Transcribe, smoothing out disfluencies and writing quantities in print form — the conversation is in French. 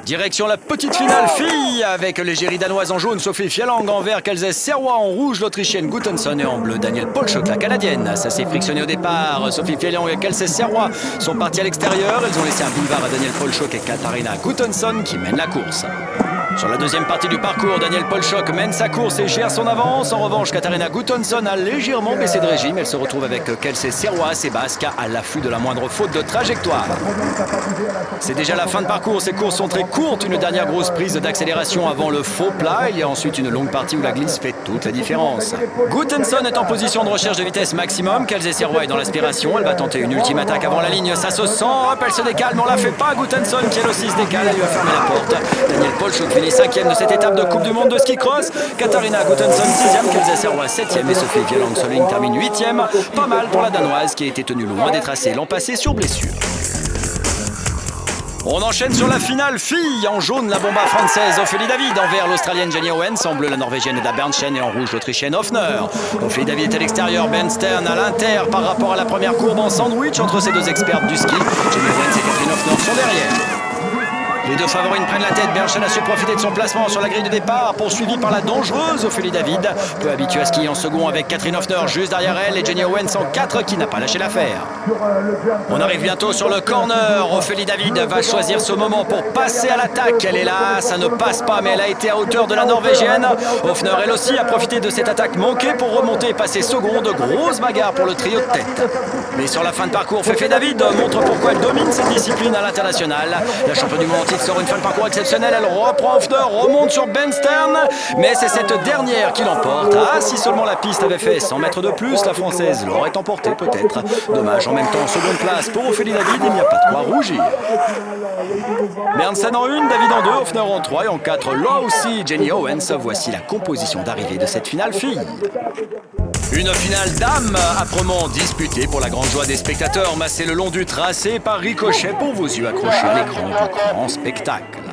Direction la petite finale fille avec l'égérie danoise en jaune, Sophie Fjelang en vert, Kelsey Serrois en rouge, l'Autrichienne Gutensson et en bleu, Danielle Polchok, la Canadienne. Ça s'est frictionné au départ. Sophie Fjelang et Kelsey Serrois sont partis à l'extérieur. Elles ont laissé un boulevard à Danielle Polchok et Katarina Gutensson qui mènent la course. Sur la deuxième partie du parcours, Danielle Polchok mène sa course et gère son avance. En revanche, Katarina Gutensson a légèrement baissé de régime. Elle se retrouve avec Kelsey Serrois, ses basques, à l'affût de la moindre faute de trajectoire. C'est déjà la fin de parcours. Ces courses sont très courtes. Une dernière grosse prise d'accélération avant le faux plat. Il y a ensuite une longue partie où la glisse fait toute la différence. Gutensson est en position de recherche de vitesse maximum. Kelsey Serrois est dans l'aspiration. Elle va tenter une ultime attaque avant la ligne. Ça se sent. Hop, elle se décale, mais on la fait pas. Gutensson qui elle aussi se décale. Elle lui a fermé la porte. Danielle Polchok finit 5e de cette étape de Coupe du Monde de ski cross. Katarina Gutensson 6e, Kelsey Serrois 7e et Sophie Fjelang Soling termine 8e. Pas mal pour la Danoise qui a été tenue loin des tracés l'an passé sur blessure. On enchaîne sur la finale fille. En jaune, la bomba française Ophélie David. En vert, l'Australienne Jenny Owens. En bleu, la Norvégienne Edda Berntsen. Et en rouge, l'Autrichienne Hoffner. Ophélie David est à l'extérieur, Bernstern à l'inter par rapport à la première courbe en sandwich entre ces deux expertes du ski. Jenny Owens et Catherine Hoffner sont derrière. Les deux favoris prennent la tête. Berntsen a su profiter de son placement sur la grille de départ, poursuivi par la dangereuse Ophélie David, peu habituée à skier en second avec Catherine Hoffner juste derrière elle et Jenny Owens en 4 qui n'a pas lâché l'affaire. On arrive bientôt sur le corner. Ophélie David va choisir ce moment pour passer à l'attaque. Elle est là, ça ne passe pas, mais elle a été à hauteur de la Norvégienne. Hoffner, elle aussi, a profité de cette attaque manquée pour remonter et passer seconde. Grosse bagarre pour le trio de tête. Mais sur la fin de parcours, Féfé David montre pourquoi elle domine cette discipline à l'international. La championne du monde sort une fin de parcours exceptionnelle, elle reprend Hoffner, remonte sur Bernstern, mais c'est cette dernière qui l'emporte. Ah, si seulement la piste avait fait 100 mètres de plus, la française l'aurait emporté peut-être. Dommage, en même temps, seconde place pour Ophélie David, il n'y a pas de quoi rougir. Bernstern en 1, David en 2, Hoffner en 3 et en 4, là aussi Jenny Owens. Voici la composition d'arrivée de cette finale fille. Une finale dames âprement disputée pour la grande joie des spectateurs, massée le long du tracé par ricochet pour vos yeux accrochés à l'écran du grand spectacle.